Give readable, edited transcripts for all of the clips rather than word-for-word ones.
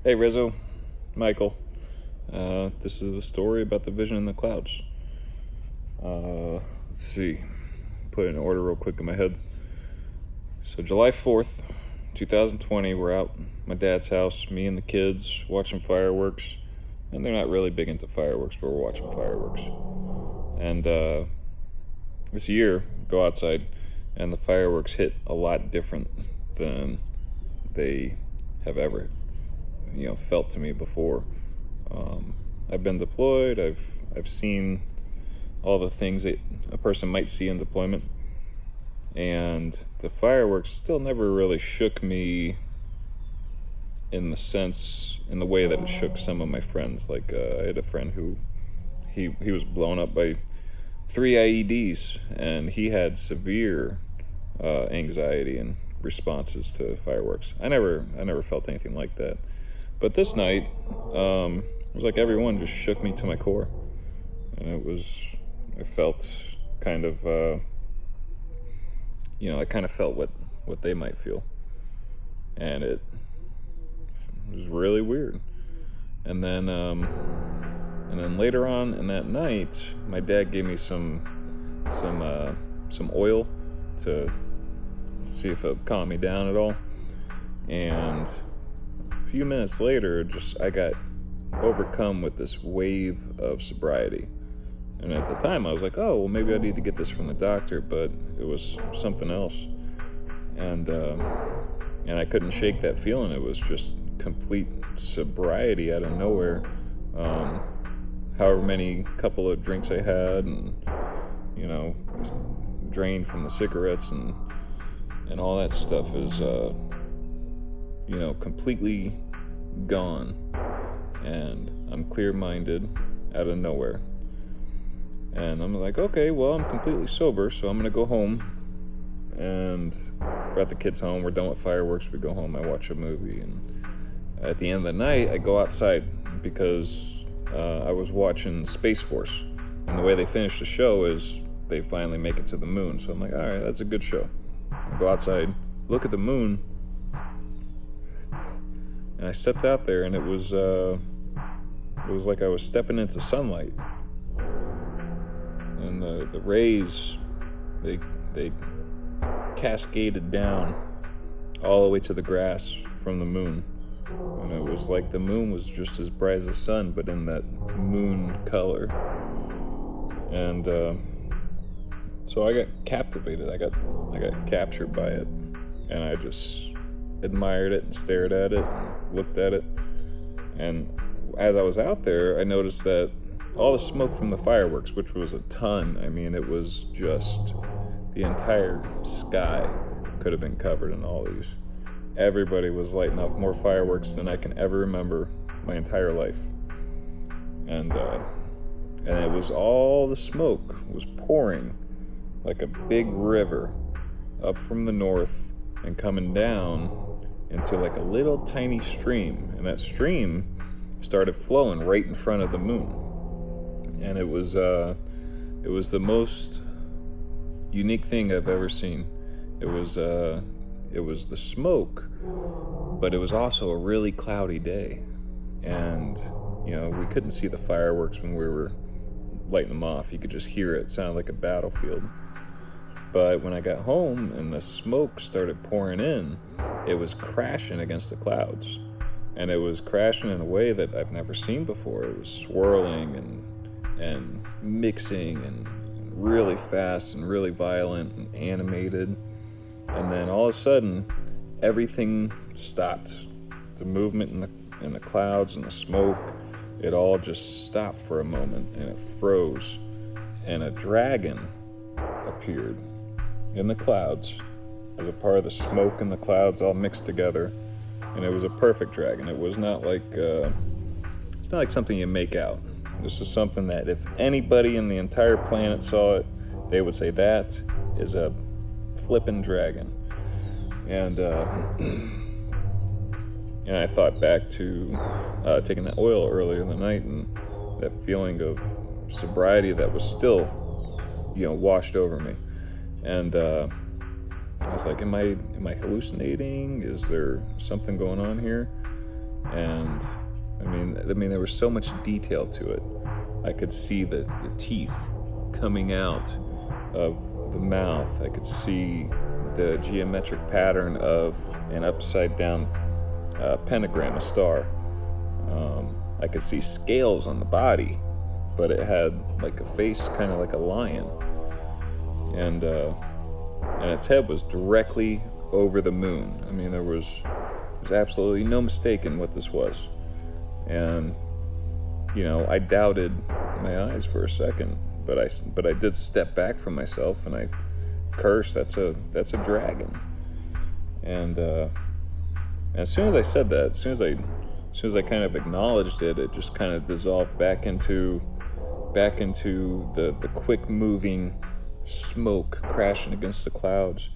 Hey Rizzo, Michael. This is the story about the vision in the clouds. Let's see, put it in order real quick in my head. So July 4th, 2020, we're out at my dad's house, me and the kids, watching fireworks. And they're not really big into fireworks, but we're watching fireworks. And this year, go outside, and the fireworks hit a lot different than they have ever felt to me before. I've been deployed. I've seen all the things that a person might see in deployment, and the fireworks still never really shook me in the way that it shook some of my friends. Like I had a friend who he was blown up by 3 IEDs, and he had severe anxiety and responses to fireworks. I never felt anything like that. But this night, it was like everyone just shook me to my core. And I felt kind of, I kind of felt what they might feel. And it was really weird. And then later on in that night, my dad gave me some oil to see if it would calm me down at all. And a few minutes later, I got overcome with this wave of sobriety. And at the time, I was like, oh, well, maybe I need to get this from the doctor, but it was something else. And I couldn't shake that feeling. It was just complete sobriety out of nowhere. However many couple of drinks I had, and drained from the cigarettes and all that stuff is completely gone, and I'm clear-minded out of nowhere. And I'm like, okay, well, I'm completely sober, so I'm gonna go home. And brought the kids home. We're done with fireworks. We go home. I watch a movie, and at the end of the night, I go outside because I was watching Space Force, and the way they finish the show is they finally make it to the moon. So I'm like, all right, that's a good show. I go outside, look at the moon, and I stepped out there, and it was like I was stepping into sunlight, and the rays they cascaded down all the way to the grass from the moon. And it was like the moon was just as bright as the sun, but in that moon color. And so I got captivated. I got captured by it, and I just admired it and stared at it and looked at it. And as I was out there, I noticed that all the smoke from the fireworks, which was a ton, I mean, it was just the entire sky could have been covered in all these. Everybody was lighting off more fireworks than I can ever remember my entire life. And it was all the smoke was pouring like a big river up from the north and coming down into like a little tiny stream. And that stream started flowing right in front of the moon. And it was the most unique thing I've ever seen. It was the smoke, but it was also a really cloudy day, and we couldn't see the fireworks when we were lighting them off. You could just hear it. It sounded like a battlefield. But when I got home and the smoke started pouring in, it was crashing against the clouds, and it was crashing in a way that I've never seen before. It was swirling and mixing and really fast and really violent and animated. And then all of a sudden, everything stopped. The movement in the clouds and the smoke, it all just stopped for a moment, and it froze. And a dragon appeared in the clouds as a part of the smoke and the clouds all mixed together. And it was a perfect dragon. It was not like it's not like something you make out. This is something that if anybody in the entire planet saw it, they would say that is a flippin' dragon. And and I thought back to taking that oil earlier in the night, and that feeling of sobriety that was still washed over me. And I was like, am I hallucinating? Is there something going on here? And I mean, there was so much detail to it. I could see the teeth coming out of the mouth. I could see the geometric pattern of an upside down pentagram, a star. I could see scales on the body, but it had like a face, kind of like a lion, and its head was directly over the moon. I mean, there was absolutely no mistaking what this was, and I doubted my eyes for a second, but I did step back from myself and I cursed, "That's a dragon," and as soon as I said that, as soon as I kind of acknowledged it, it just kind of dissolved back into the quick moving smoke crashing against the clouds,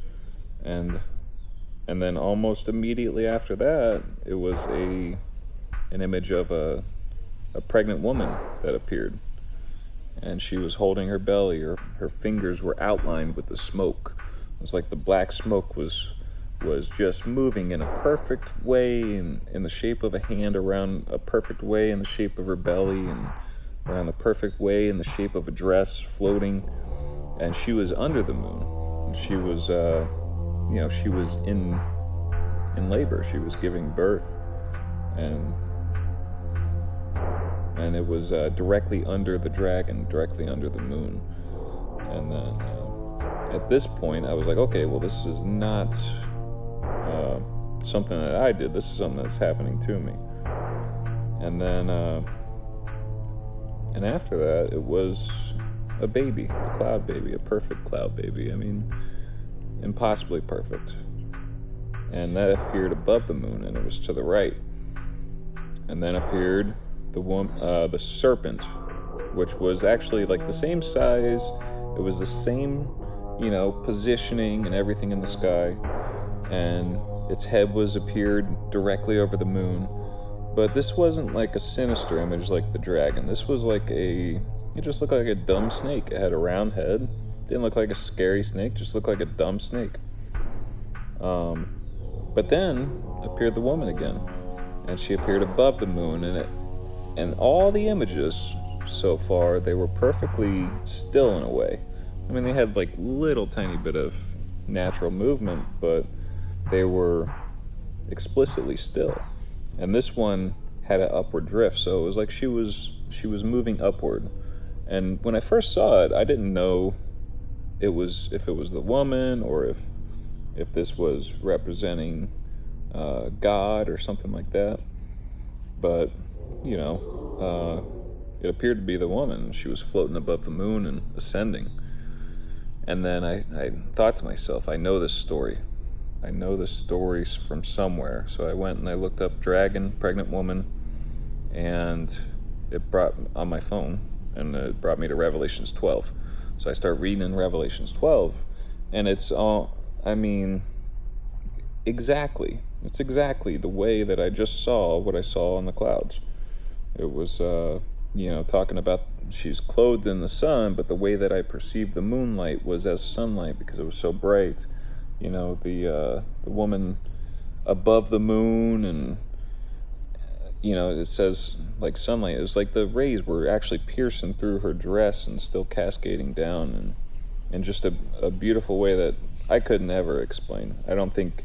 and then almost immediately after that, it was an image of a pregnant woman that appeared, and she was holding her belly. Her fingers were outlined with the smoke. It was like the black smoke was just moving in a perfect way, in the shape of a hand, around a perfect way in the shape of her belly, and around the perfect way in the shape of a dress floating. And she was under the moon. She was she was in labor. She was giving birth, and it was directly under the dragon, directly under the moon. And then at this point, I was like, okay, well, this is not something that I did. This is something that's happening to me. And then, and after that, it was a baby, a cloud baby, a perfect cloud baby. I mean, impossibly perfect. And that appeared above the moon, and it was to the right. And then appeared the serpent, which was actually like the same size. It was the same, positioning and everything in the sky, and its head appeared directly over the moon. But this wasn't like a sinister image like the dragon. This was like it just looked like a dumb snake. It had a round head. Didn't look like a scary snake, just looked like a dumb snake. But then appeared the woman again, and she appeared above the moon, and all the images so far, they were perfectly still in a way. I mean, they had like little tiny bit of natural movement, but they were explicitly still. And this one had an upward drift, so it was like she was moving upward. And when I first saw it, I didn't know if it was the woman, or if this was representing God or something like that. But it appeared to be the woman. She was floating above the moon and ascending. And then I thought to myself, I know this story. I know this story from somewhere. So I went and I looked up dragon, pregnant woman, and it brought on my phone, and it brought me to Revelations 12. So I start reading in Revelations 12, and it's all, exactly. It's exactly the way that I just saw what I saw in the clouds. It was, talking about she's clothed in the sun, but the way that I perceived the moonlight was as sunlight because it was so bright. The woman above the moon, and it says like sunlight. It was like the rays were actually piercing through her dress and still cascading down, and in just a beautiful way that I couldn't ever explain. I don't think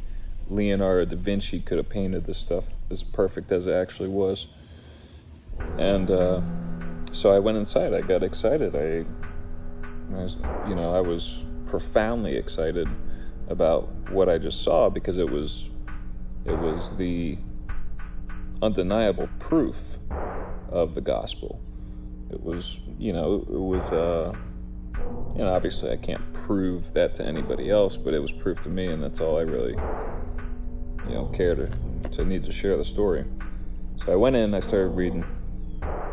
Leonardo da Vinci could have painted this stuff as perfect as it actually was. And so I went inside. I got excited. I was profoundly excited about what I just saw, because it was the undeniable proof of the gospel. It was, obviously I can't prove that to anybody else, but it was proof to me, and that's all I really, care to need to share the story. So I went in, I started reading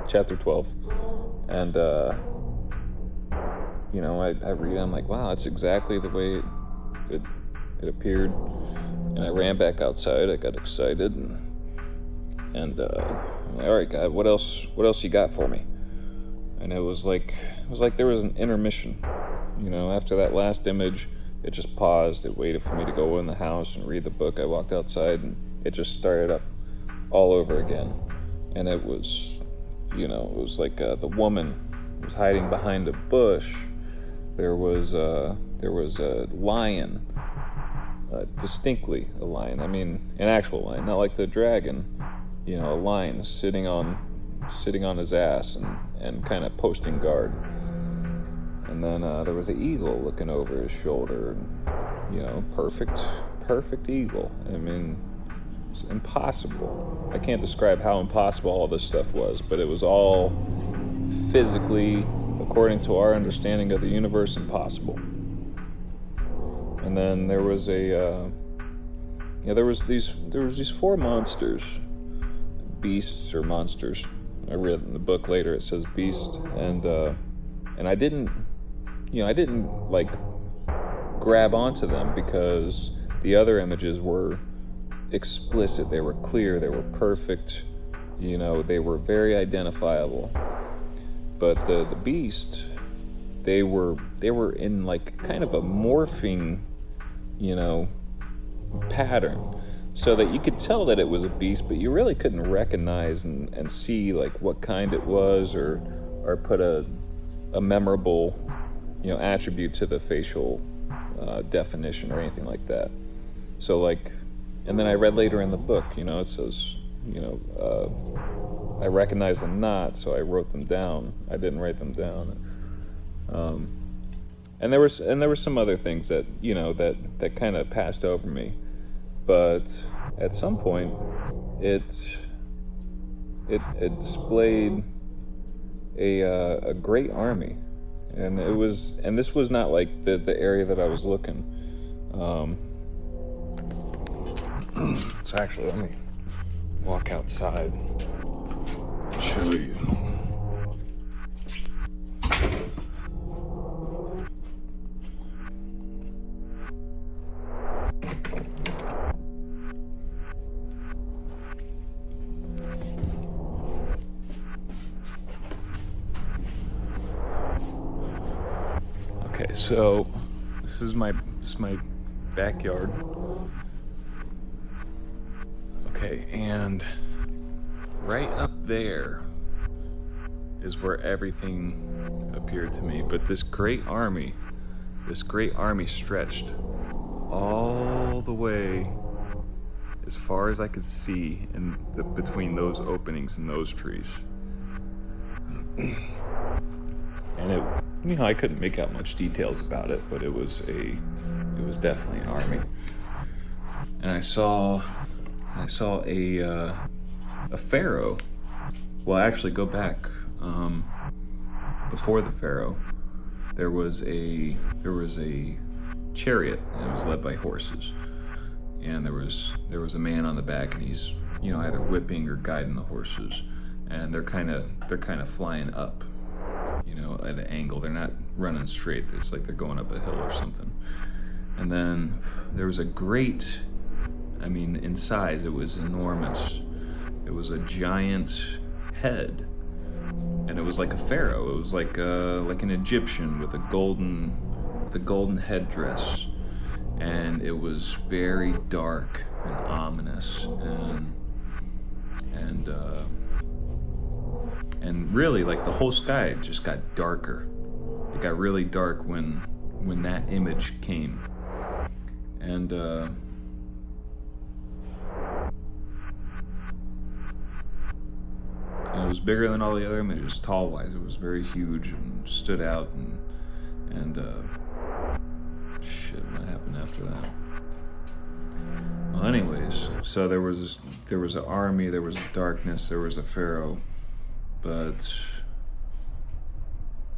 chapter 12, and, I read it, I'm like, wow, that's exactly the way it appeared. And I ran back outside, I got excited, and I'm like, all right, God, what else you got for me? And it was like there was an intermission. After that last image, it just paused. It waited for me to go in the house and read the book. I walked outside, and it just started up all over again. And it was, it was like the woman was hiding behind a bush. There was a lion, distinctly a lion. I mean, an actual lion, not like the dragon. A lion sitting on his ass and kind of posting guard. And then there was an eagle looking over his shoulder. Perfect eagle. I mean, it's impossible. I can't describe how impossible all this stuff was, but it was all physically, according to our understanding of the universe, impossible. And then there was there was these four monsters, beasts or monsters. I read in the book later it says beast, and I didn't like grab onto them because the other images were explicit, they were clear, they were perfect, they were very identifiable. But the beast, they were in like kind of a morphing, pattern, so that you could tell that it was a beast, but you really couldn't recognize and see like what kind it was, or put a memorable, attribute to the facial definition or anything like that. So like, and then I read later in the book, it says, I recognize them not, so I wrote them down. I didn't write them down. And there were some other things that that kind of passed over me, but at some point, it displayed a great army, and this was not like the area that I was looking. So actually, let me walk outside and show you. Okay, so this is my backyard. Okay, and right up there is where everything appeared to me. But this great army stretched all the way as far as I could see between those openings in those trees. And I couldn't make out much details about it, but it was definitely an army. And I saw a pharaoh. Well, actually, go back. Before the pharaoh, there was a chariot, and it was led by horses. And there was a man on the back, and he's either whipping or guiding the horses, and they're kind of flying up, at an angle. They're not running straight. It's like they're going up a hill or something. And then there was a great, in size, it was enormous. It was a giant head, and it was like a pharaoh. It was like an Egyptian with a golden headdress, and it was very dark and ominous, and really, like, the whole sky just got darker. It got really dark when that image came, and it was bigger than all the other images, tall-wise. It was very huge and stood out, and shit, what happened after that? Well, anyways, so there was an army, there was darkness, there was a pharaoh, but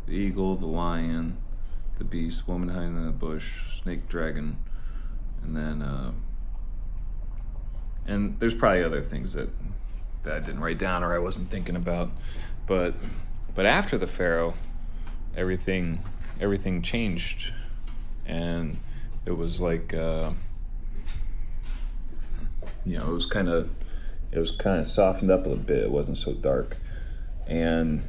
the eagle, the lion, the beast, woman hiding in the bush, snake, dragon, and then and there's probably other things that I didn't write down or I wasn't thinking about, but after the pharaoh, everything changed, and it was like it was kind of softened up a little bit. It wasn't so dark, and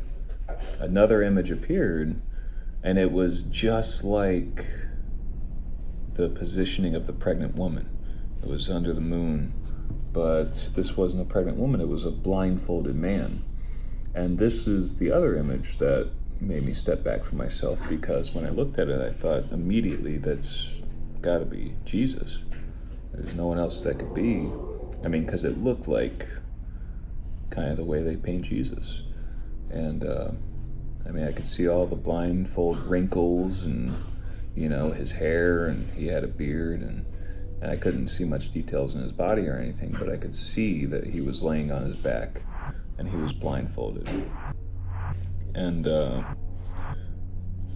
another image appeared, and it was just like the positioning of the pregnant woman. It was under the moon, but this wasn't a pregnant woman, it was a blindfolded man. And this is the other image that made me step back from myself, because when I looked at it, I thought immediately, that's got to be Jesus. There's no one else that could be. I mean, because it looked like kind of the way they paint Jesus. And I mean, I could see all the blindfold wrinkles and, you know, his hair, and he had a beard, and I couldn't see much details in his body or anything, but I could see that he was laying on his back and he was blindfolded. And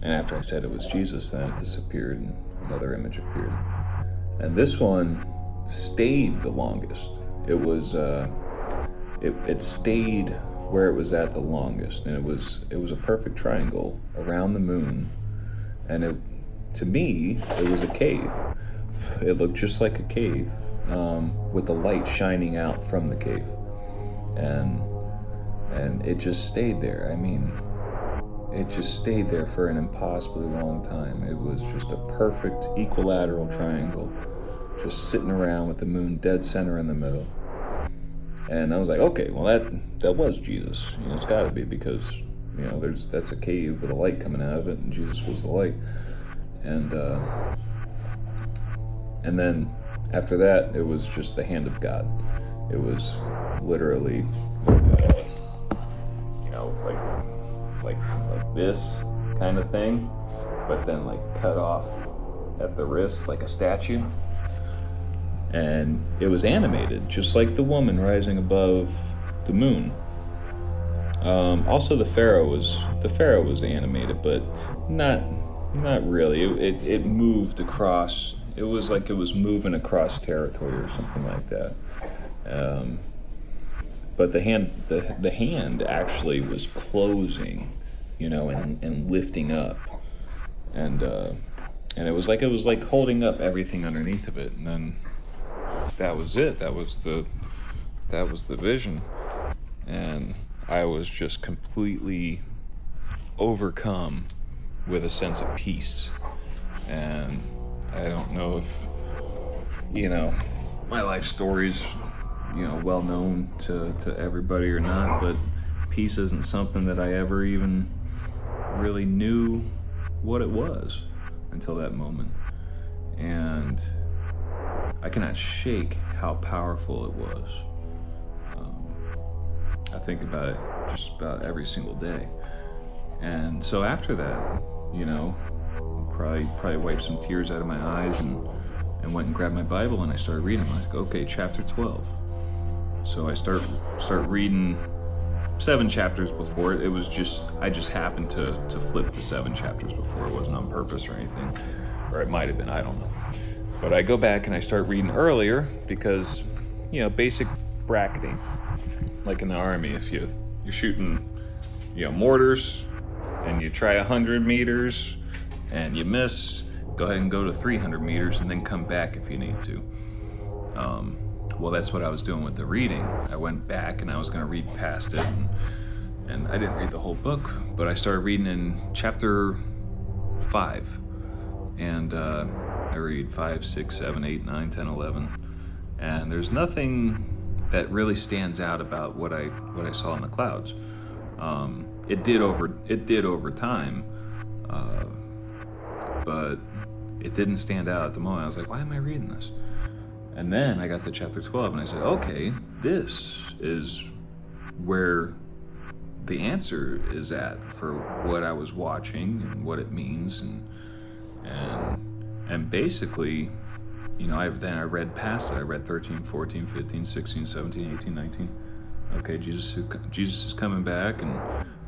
after I said it was Jesus, then it disappeared and another image appeared. And this one stayed the longest. It was it stayed where it was at the longest, and it was a perfect triangle around the moon, and to me it was a cave. It looked just like a cave, with the light shining out from the cave, and it just stayed there. I mean, it just stayed there for an impossibly long time. It was just a perfect equilateral triangle, just sitting around with the moon dead center in the middle. And I was like, okay, well that was Jesus. You know, it's got to be, because, you know, that's a cave with a light coming out of it, and Jesus was the light. And then after that, it was just the hand of God. It was literally, you know, like this kind of thing, but then like cut off at the wrist like a statue. And it was animated, just like the woman rising above the moon. Also, the pharaoh was animated, but not really. It moved across. It was like it was moving across territory or something like that. But the hand actually was closing, you know, and lifting up, and it was like holding up everything underneath of it, and then that was it. That was the vision, and I was just completely overcome with a sense of peace. And I don't know if, you know, my life story's, you know, well known to everybody or not, but peace isn't something that I ever even really knew what it was until that moment. And I cannot shake how powerful it was. I think about it just about every single day. And so after that, you know, probably wiped some tears out of my eyes and went and grabbed my Bible, and I started reading. I was like, okay, chapter 12. So I start reading 7 chapters before. It was just, I just happened to flip to 7 chapters before. It wasn't on purpose or anything, or it might have been, I don't know. But I go back and I start reading earlier because, you know, basic bracketing. Like in the Army, if you're shooting, you know, mortars, and you try 100 meters and you miss, go ahead and go to 300 meters and then come back if you need to. Well, that's what I was doing with the reading. I went back and I was going to read past it, and I didn't read the whole book, but I started reading in chapter 5, and I read 5, 6, 7, 8, 9, 10, 11, and there's nothing that really stands out about what I saw in the clouds. It did over time, but it didn't stand out at the moment. I was like, why am I reading this? And then I got to chapter 12 and I said, okay, this is where the answer is at for what I was watching and what it means, and basically, you know, I read past it. I read 13, 14, 15, 16, 17, 18, 19. Okay, Jesus is coming back, and,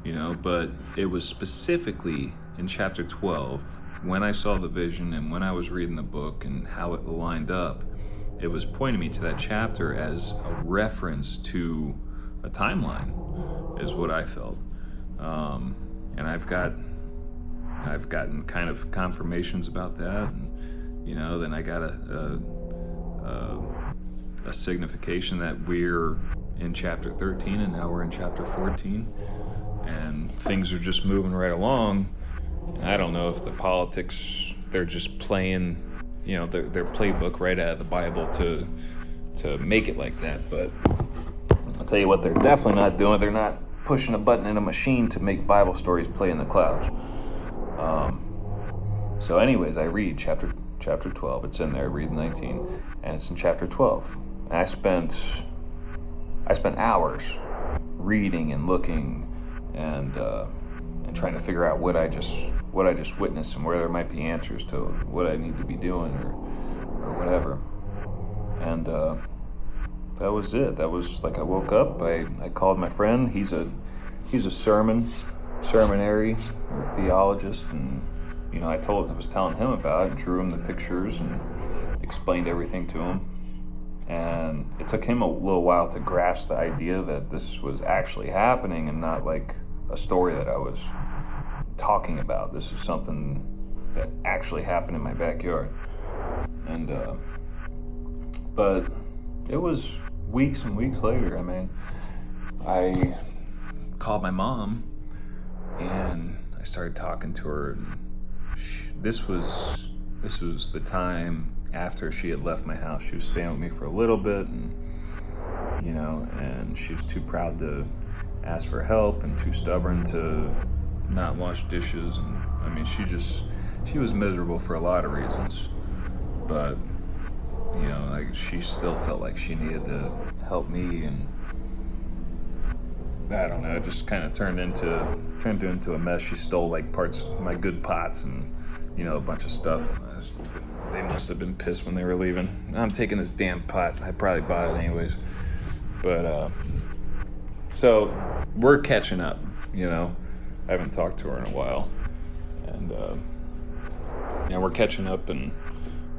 you know, but it was specifically in chapter 12, when I saw the vision and when I was reading the book and how it lined up, it was pointing me to that chapter as a reference to a timeline, is what I felt. And I've gotten kind of confirmations about that, and, you know, then I got a signification that we're in chapter 13 and now we're in chapter 14, and things are just moving right along. I don't know if the politics, they're just playing, you know, their playbook right out of the Bible to to make it like that, but I'll tell you what they're definitely not doing. They're not pushing a button in a machine to make Bible stories play in the clouds. So anyways, I read chapter 12. It's in there. I read 19, and it's in chapter 12. And I spent hours reading and looking and trying to figure out what I just witnessed and where there might be answers to what I need to be doing or whatever. And that was it. That was like I woke up. I called my friend. He's a seminary or theologist, and I was telling him about it, and drew him the pictures and explained everything to him. And it took him a little while to grasp the idea that this was actually happening and not like a story that I was talking about. This is something that actually happened in my backyard. And but it was weeks and weeks later. I mean, I called my mom and I started talking to her, and this was the time after she had left my house. She was staying with me for a little bit, and and she was too proud to ask for help and too stubborn to not wash dishes. And I mean, she was miserable for a lot of reasons, but like she still felt like she needed to help me, and I don't know, it just kind of turned into a mess. She stole like parts of my good pots and a bunch of stuff. They must have been pissed when they were leaving. I'm taking this damn pot. I probably bought it anyways. But so we're catching up. I haven't talked to her in a while, and we're catching up. And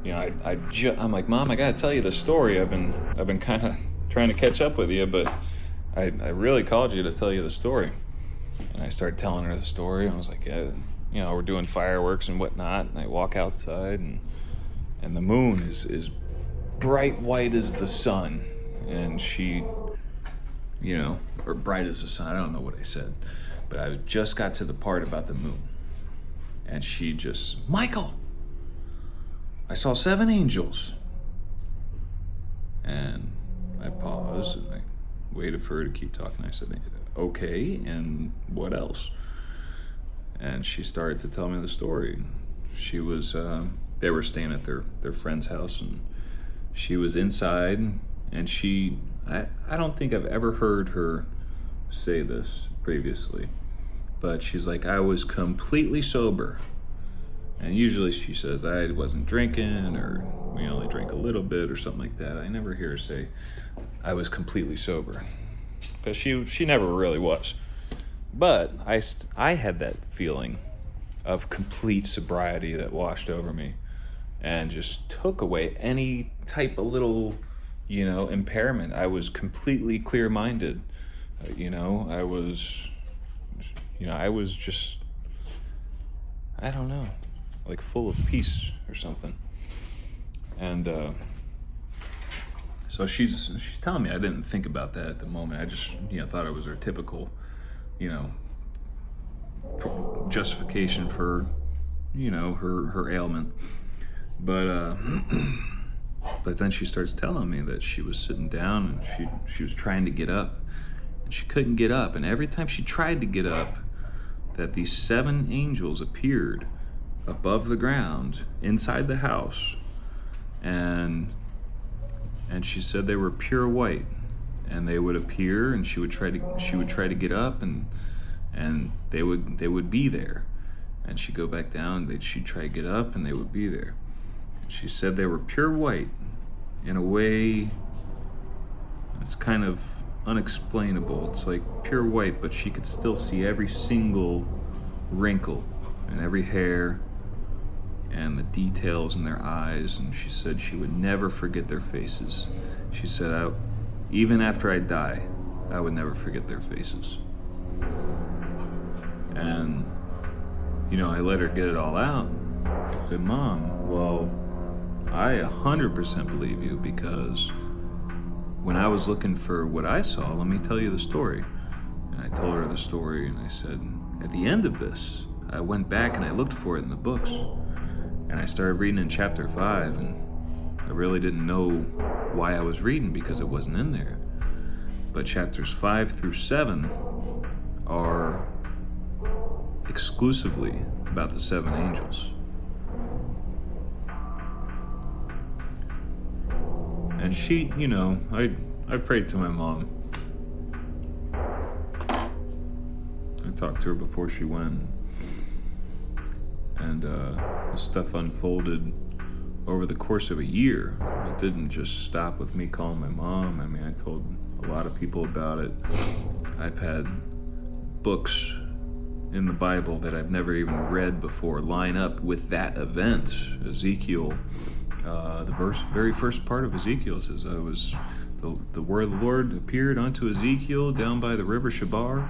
I'm like, Mom, I gotta tell you the story. I've been kind of trying to catch up with you, but I really called you to tell you the story. And I started telling her the story. I was like, yeah, we're doing fireworks and whatnot. And I walk outside, and the moon is bright white as the sun. And she, or bright as the sun. I don't know what I said, but I just got to the part about the moon. And she just, Michael, I saw 7 angels. And I paused and I waited for her to keep talking. I said, okay, and what else? And she started to tell me the story. She was, they were staying at their friend's house, and she was inside, and I don't think I've ever heard her say this previously, but she's like, I was completely sober. And usually she says, I wasn't drinking, or we only drank a little bit, or something like that. I never hear her say, I was completely sober. Because she never really was. But I had that feeling of complete sobriety that washed over me and just took away any type of little, impairment. I was completely clear-minded. I was just, I don't know, like full of peace or something. And so she's telling me, I didn't think about that at the moment. I just thought it was her typical justification for her ailment. But then she starts telling me that she was sitting down and she was trying to get up, and she couldn't get up. And every time she tried to get up, that these 7 angels appeared above the ground inside the house, and she said they were pure white, and they would appear, and she would try to get up, and they would be there, and she'd go back down, she'd try to get up, and they would be there. And she said they were pure white in a way it's kind of unexplainable. It's like pure white, but she could still see every single wrinkle and every hair and the details in their eyes. And she said she would never forget their faces. She said, even after I die, I would never forget their faces. And I let her get it all out. I said, Mom, well, I 100% believe you, because when I was looking for what I saw, let me tell you the story. And I told her the story, and I said, at the end of this, I went back and I looked for it in the books. And I started reading in chapter 5, and I really didn't know why I was reading because it wasn't in there. But chapters 5 through 7 are exclusively about the 7 angels. And she, I prayed to my mom. I talked to her before she went. And this stuff unfolded over the course of a year. It didn't just stop with me calling my mom. I mean, I told a lot of people about it. I've had books in the Bible that I've never even read before line up with that event. Ezekiel, the very first part of Ezekiel says, the word of the Lord appeared unto Ezekiel down by the river Shabar,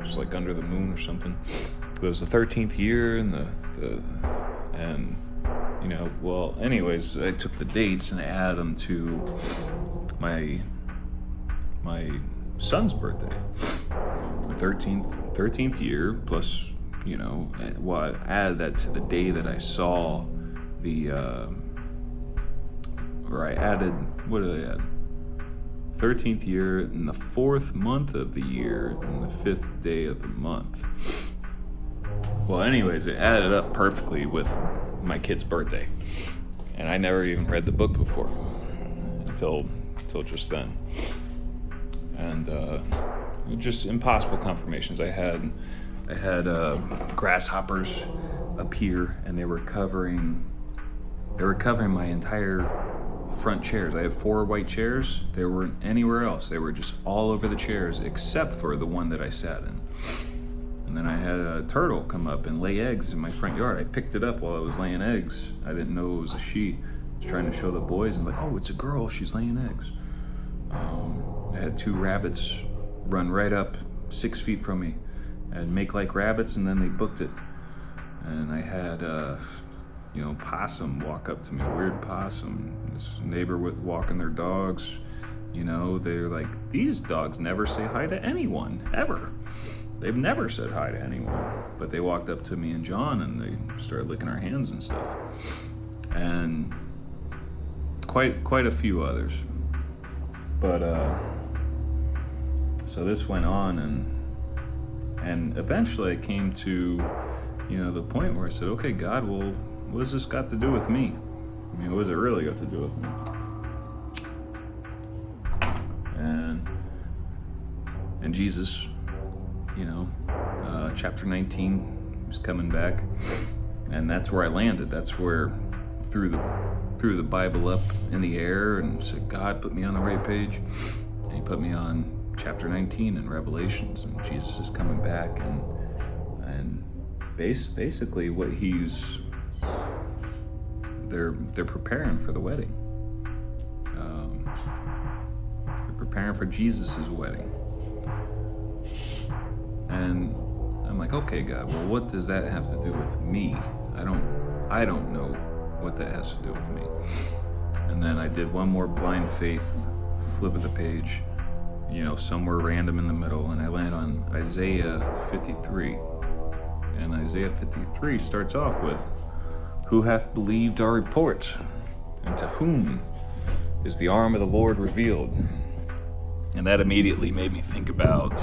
it's like under the moon or something. It was the 13th year, anyways, I took the dates and I added them to my son's birthday. The 13th year plus, I added that to the day that I saw what did I add? 13th year in the 4th month of the year and the 5th day of the month. Well, anyways, it added up perfectly with my kid's birthday. And I never even read the book before until just then. And just impossible confirmations. I had grasshoppers appear, and they were covering my entire front chairs. I have 4 white chairs. They weren't anywhere else. They were just all over the chairs except for the one that I sat in. And then I had a turtle come up and lay eggs in my front yard. I picked it up while I was laying eggs. I didn't know it was a she. I was trying to show the boys. I'm like, oh, it's a girl. She's laying eggs. I had 2 rabbits run right up 6 feet from me and make like rabbits, and then they booked it. And I had possum walk up to me, a weird possum. This neighbor walking their dogs. They're like, these dogs never say hi to anyone, ever. They've never said hi to anyone. But they walked up to me and John, and they started licking our hands and stuff. And quite a few others. But so this went on, and eventually I came to the point where I said, okay, God, well, what has this got to do with me? I mean, what does it really got to do with me? And Jesus, chapter 19 was coming back, and that's where I landed. That's where threw the Bible up in the air and said, God, put me on the right page. And he put me on chapter 19 in Revelations, and Jesus is coming back, and basically what they're preparing for the wedding. They're preparing for Jesus's wedding. And I'm like, okay, God, well, what does that have to do with me? I don't know what that has to do with me. And then I did one more blind faith flip of the page, somewhere random in the middle, and I land on Isaiah 53. And Isaiah 53 starts off with, who hath believed our report? And to whom is the arm of the Lord revealed? And that immediately made me think about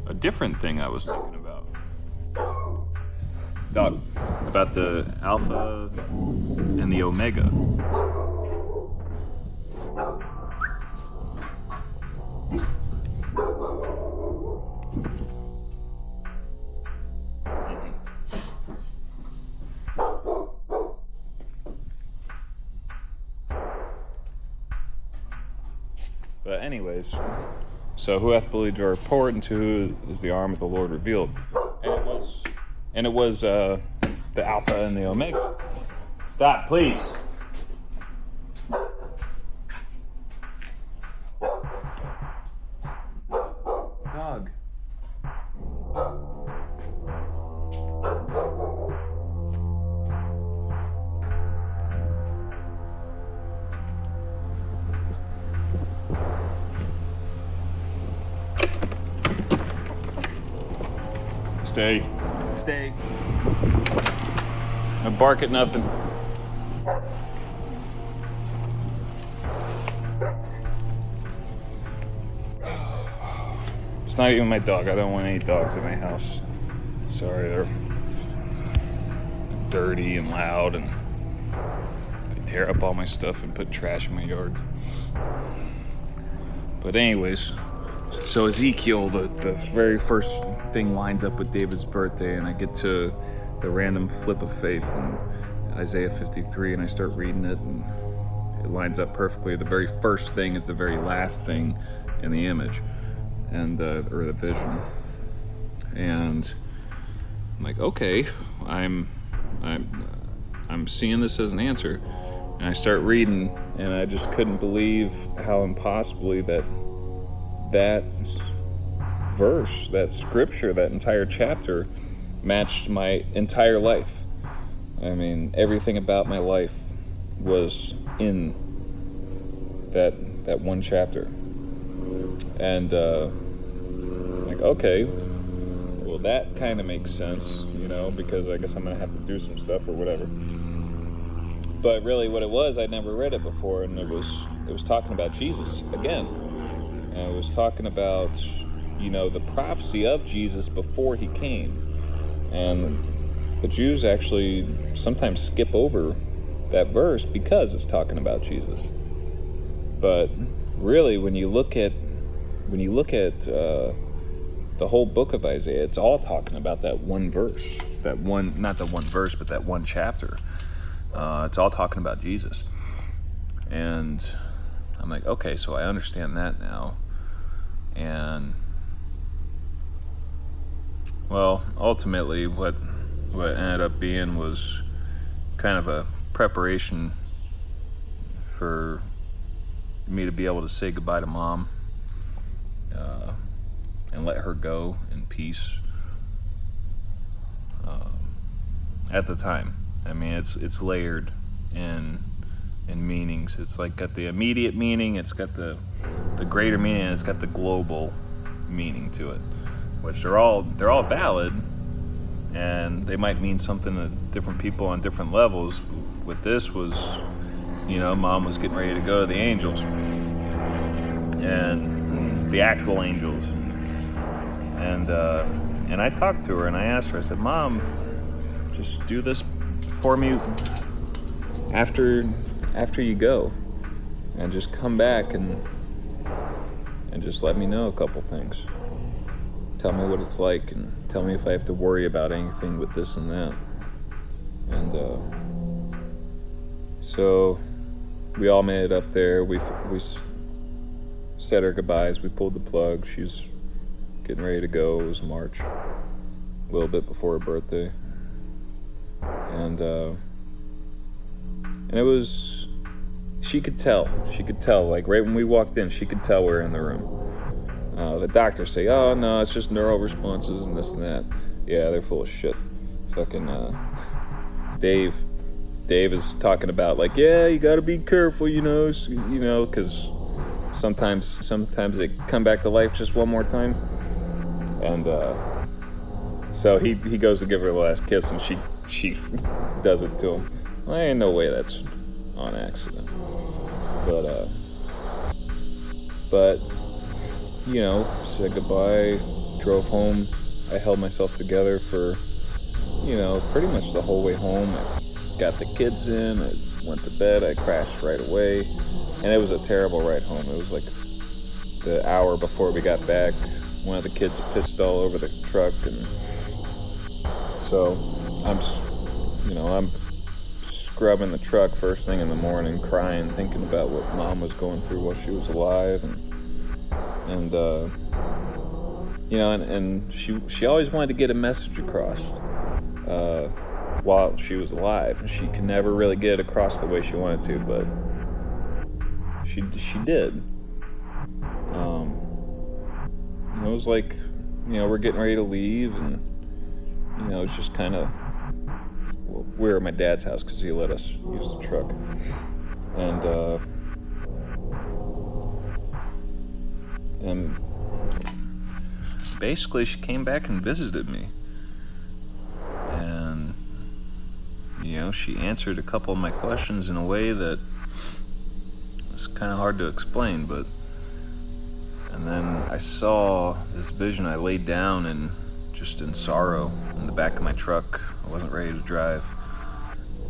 a different thing I was thinking about. About the Alpha and the Omega. But anyways, so who hath believed our report, and to who is the arm of the Lord revealed? And it was the Alpha and the Omega. Stop, please. Dog. Stay. I bark at nothing. It's not even my dog. I don't want any dogs in my house. Sorry, they're dirty and loud, and they tear up all my stuff and put trash in my yard. But anyways, so Ezekiel, the very first thing lines up with David's birthday, and I get to the random flip of faith in Isaiah 53, and I start reading it, and it lines up perfectly. The very first thing is the very last thing in the image, and or the vision. And I'm like, okay, I'm seeing this as an answer. And I start reading, and I just couldn't believe how impossibly that verse, that scripture, that entire chapter matched my entire life. I mean, everything about my life was in that one chapter. And like, okay, well, that kind of makes sense, because I guess I'm gonna have to do some stuff or whatever. But really, what it was, I'd never read it before, and it was talking about Jesus again, and it was talking about the prophecy of Jesus before he came. And the Jews actually sometimes skip over that verse because it's talking about Jesus. But really, when you look at the whole book of Isaiah, it's all talking about that one verse, not the one verse, but that one chapter. It's all talking about Jesus. And I'm like, okay, so I understand that now. And well, ultimately what ended up being was kind of a preparation for me to be able to say goodbye to Mom, and let her go in peace. At the time, I mean, it's layered in meanings. It's like got the immediate meaning, it's got the greater meaning, and it's got the global meaning to it, which they're all valid, and they might mean something to different people on different levels. With this was, Mom was getting ready to go to the angels, and the actual angels, and I talked to her, and I asked her, I said, Mom, just do this for me after you go, and just come back and just let me know a couple things. Tell me what it's like, and tell me if I have to worry about anything with this and that. And so we all made it up there. We said our goodbyes. We pulled the plug. She's getting ready to go. It was March, a little bit before her birthday. And it was, she could tell, like right when we walked in, she could tell we were in the room. The doctors say, oh no, it's just neural responses and this and that. Yeah, they're full of shit. Fucking Dave is talking about like, yeah, you gotta be careful, because sometimes they come back to life just one more time. And so he goes to give her the last kiss, and she does it to him. Well, there ain't no way that's on accident. But said goodbye, drove home. I held myself together for, pretty much the whole way home. I got the kids in, I went to bed, I crashed right away, and it was a terrible ride home. It was like the hour before we got back, one of the kids pissed all over the truck, and so I'm scrubbing the truck first thing in the morning, crying, thinking about what Mom was going through while she was alive, and she always wanted to get a message across while she was alive, and she could never really get it across the way she wanted to, but she did. It was like, we're getting ready to leave, and it's just kind of, we were at my dad's house because he let us use the truck, and basically she came back and visited me, and she answered a couple of my questions in a way that was kind of hard to explain, but... And then I saw this vision. I laid down and just in sorrow in the back of my truck. I wasn't ready to drive.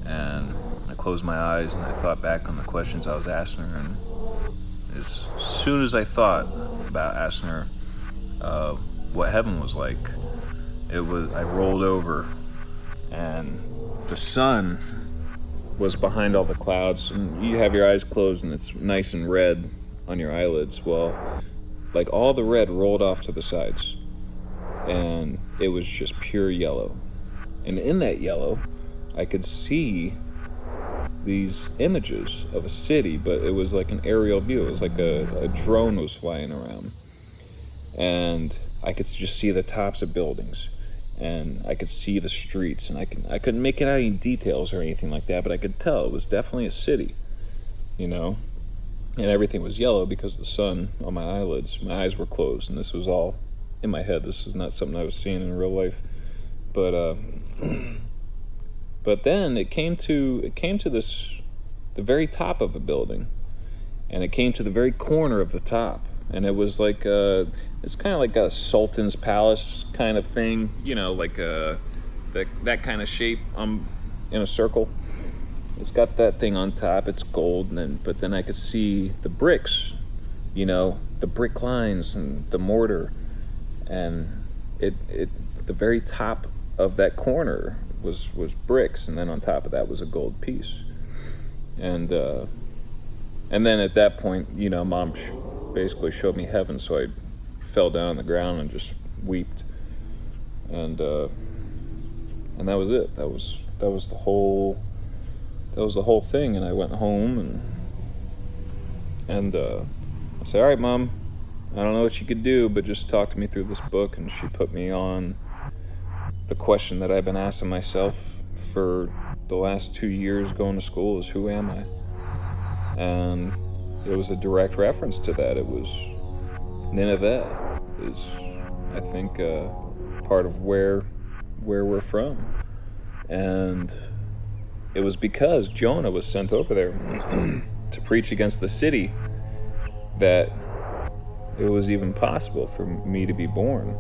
And I closed my eyes and I thought back on the questions I was asking her. And as soon as I thought about asking her what heaven was like, I rolled over and the sun was behind all the clouds. And you have your eyes closed and it's nice and red on your eyelids. Well, like all the red rolled off to the sides and it was just pure yellow. And in that yellow, I could see these images of a city, but it was like an aerial view. It was like a drone was flying around. And I could just see the tops of buildings and I could see the streets and I couldn't make out any details or anything like that, but I could tell it was definitely a city, you know? And everything was yellow because of the sun on my eyelids. My eyes were closed, and this was all in my head. This was not something I was seeing in real life. But then it came to the very top of a building, and it came to the very corner of the top, and it was like it's kind of like a sultan's palace kind of thing, you know, like that kind of shape in a circle. It's got that thing on top, it's gold, but then I could see the bricks, you know, the brick lines and the mortar, and the very top of that corner was bricks, and then on top of that was a gold piece. And then at that point, you know, Mom basically showed me heaven, so I fell down on the ground and just wept. And that was it. That was the whole thing. And I went home and I said, all right, Mom, I don't know what you could do, but just talk to me through this book. And she put me on the question that I've been asking myself for the last 2 years going to school is, who am I? And it was a direct reference to that. It was Nineveh is, I think, part of where we're from. And it was because Jonah was sent over there to preach against the city that it was even possible for me to be born,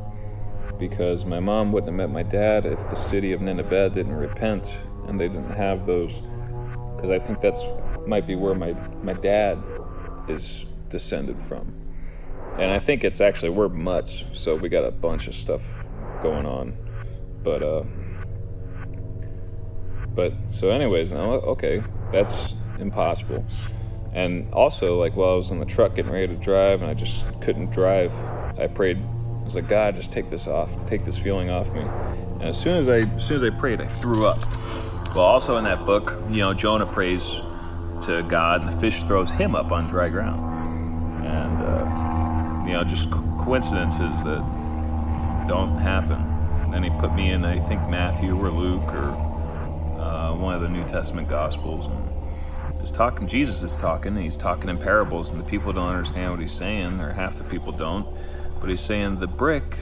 because my mom wouldn't have met my dad if the city of Nineveh didn't repent and they didn't have those, because I think that's might be where my dad is descended from. And I think it's actually, we're mutts, so we got a bunch of stuff going on. But so anyways, okay, that's impossible. And also, like, while I was in the truck getting ready to drive and I just couldn't drive, I prayed. I was like, God, just take this feeling off me. And as soon as I prayed, I threw up. Well, also in that book, you know, Jonah prays to God and the fish throws him up on dry ground. And, you know, just coincidences that don't happen. And then he put me in, I think, Matthew or Luke or one of the New Testament Gospels, and Jesus is talking, and he's talking in parables, and the people don't understand what he's saying, or half the people don't, but he's saying the brick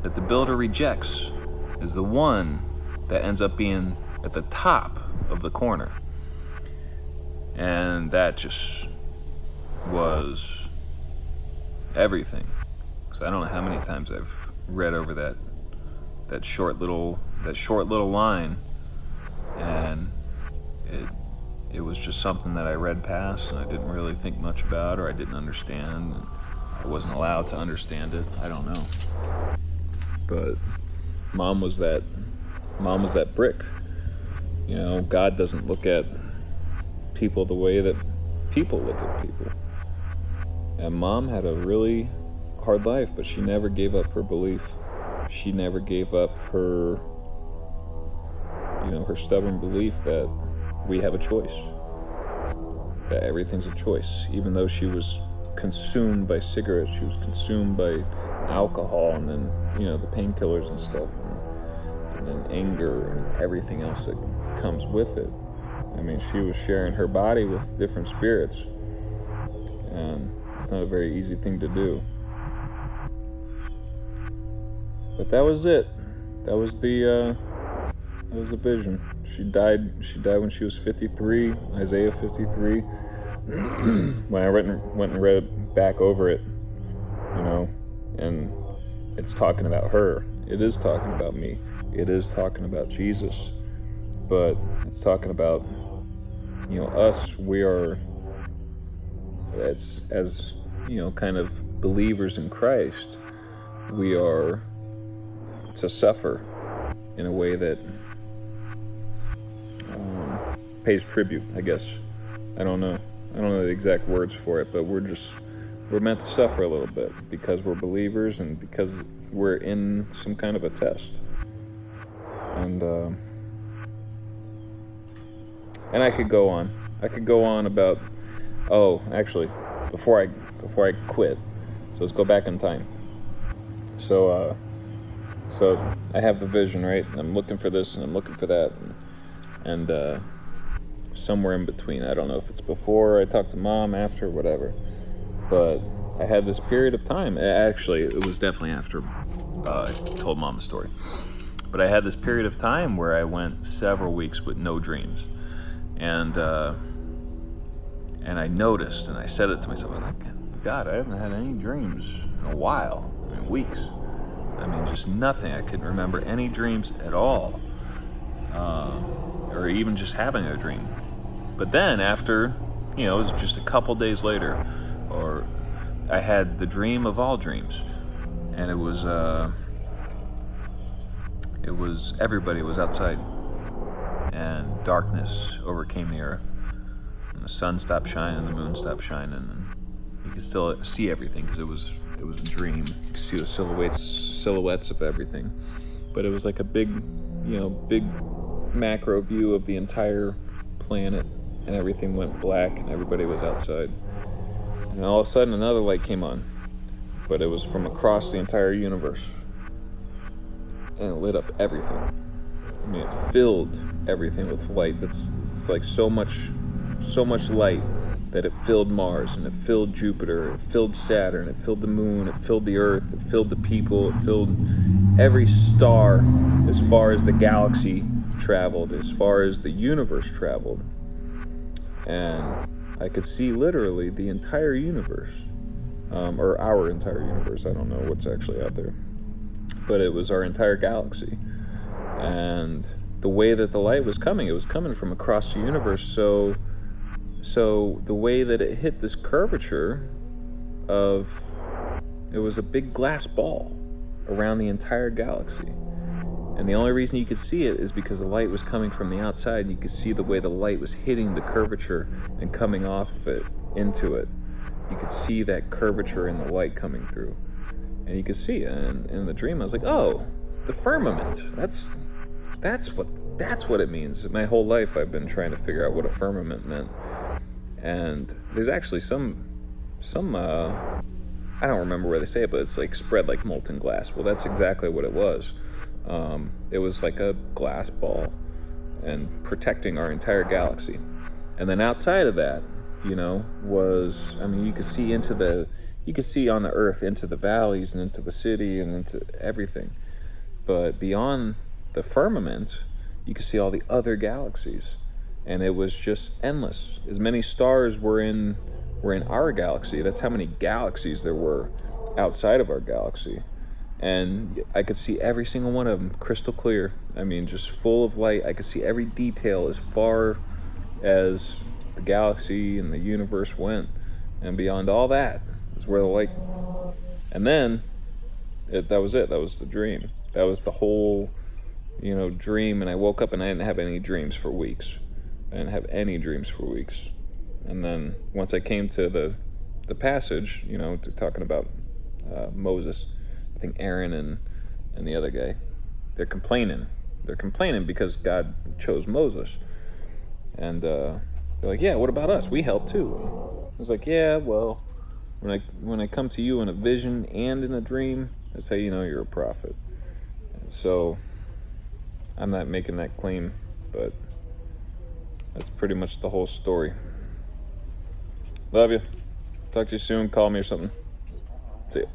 that the builder rejects is the one that ends up being at the top of the corner. And that just was everything. So I don't know how many times I've read over that short little line, and it was just something that I read past and I didn't really think much about, or I didn't understand. I wasn't allowed to understand it. I don't know. But Mom was that brick. You know, God doesn't look at people the way that people look at people. And Mom had a really hard life, but she never gave up her belief. She never gave up her stubborn belief that we have a choice, that everything's a choice. Even though she was consumed by cigarettes, she was consumed by alcohol, and then, you know, the painkillers and stuff, and then anger and everything else that comes with it. I mean, she was sharing her body with different spirits, and it's not a very easy thing to do. But that was it. That was the vision. She died when she was 53, Isaiah 53. When I went and read back over it, and it's talking about her. It is talking about me. It is talking about Jesus. But it's talking about, us. We are, as kind of believers in Christ, we are to suffer in a way that pays tribute, I guess. I don't know the exact words for it, but we're meant to suffer a little bit because we're believers and because we're in some kind of a test. And I could go on. I could go on about. Oh, actually, before I quit, so let's go back in time. So I have the vision, right? And I'm looking for this and I'm looking for that, and somewhere in between. I don't know if it's before I talked to Mom, after, whatever. But I had this period of time. Actually, it was definitely after I told Mom the story. But I had this period of time where I went several weeks with no dreams. And I noticed, and I said it to myself, I'm like, God, I haven't had any dreams in a while, weeks. I mean, just nothing. I couldn't remember any dreams at all, or even just having a dream. But then after, it was just a couple days later, or I had the dream of all dreams, and it was everybody was outside, and darkness overcame the earth, and the sun stopped shining, the moon stopped shining, and you could still see everything because it was a dream. You could see the silhouettes of everything, but it was like a big macro view of the entire planet, and everything went black, and everybody was outside. And all of a sudden, another light came on, but it was from across the entire universe, and it lit up everything. I mean, it filled everything with light. It's like so much light that it filled Mars, and it filled Jupiter, it filled Saturn, it filled the moon, it filled the Earth, it filled the people, it filled every star as far as the galaxy traveled, as far as the universe traveled. And I could see literally the entire universe, or our entire universe. I don't know what's actually out there, but it was our entire galaxy. And the way that the light was coming, it was coming from across the universe. So the way that it hit this curvature it was a big glass ball around the entire galaxy. And the only reason you could see it is because the light was coming from the outside. You could see the way the light was hitting the curvature and coming off of it into it. You could see that curvature in the light coming through. And you could see it. And in the dream, I was like, oh, the firmament. That's what it means. My whole life I've been trying to figure out what a firmament meant. And there's actually some I don't remember where they say it, but it's like spread like molten glass. Well, that's exactly what it was. It was like a glass ball and protecting our entire galaxy. And then outside of that, you could see on the earth into the valleys and into the city and into everything. But beyond the firmament, you could see all the other galaxies. And it was just endless. As many stars were in our galaxy. That's how many galaxies there were outside of our galaxy. And I could see every single one of them crystal clear. I mean, just full of light. I could see every detail as far as the galaxy and the universe went. And beyond all that is where the light... And then, that was it. That was the dream. That was the whole, dream. And I woke up and I didn't have any dreams for weeks. I didn't have any dreams for weeks. And then once I came to the passage, talking about Moses, I think Aaron and the other guy, they're complaining. They're complaining because God chose Moses. And they're like, yeah, what about us? We helped too. I was like, yeah, well, when I come to you in a vision and in a dream, that's how you know you're a prophet. So I'm not making that claim, but that's pretty much the whole story. Love you. Talk to you soon. Call me or something. See ya.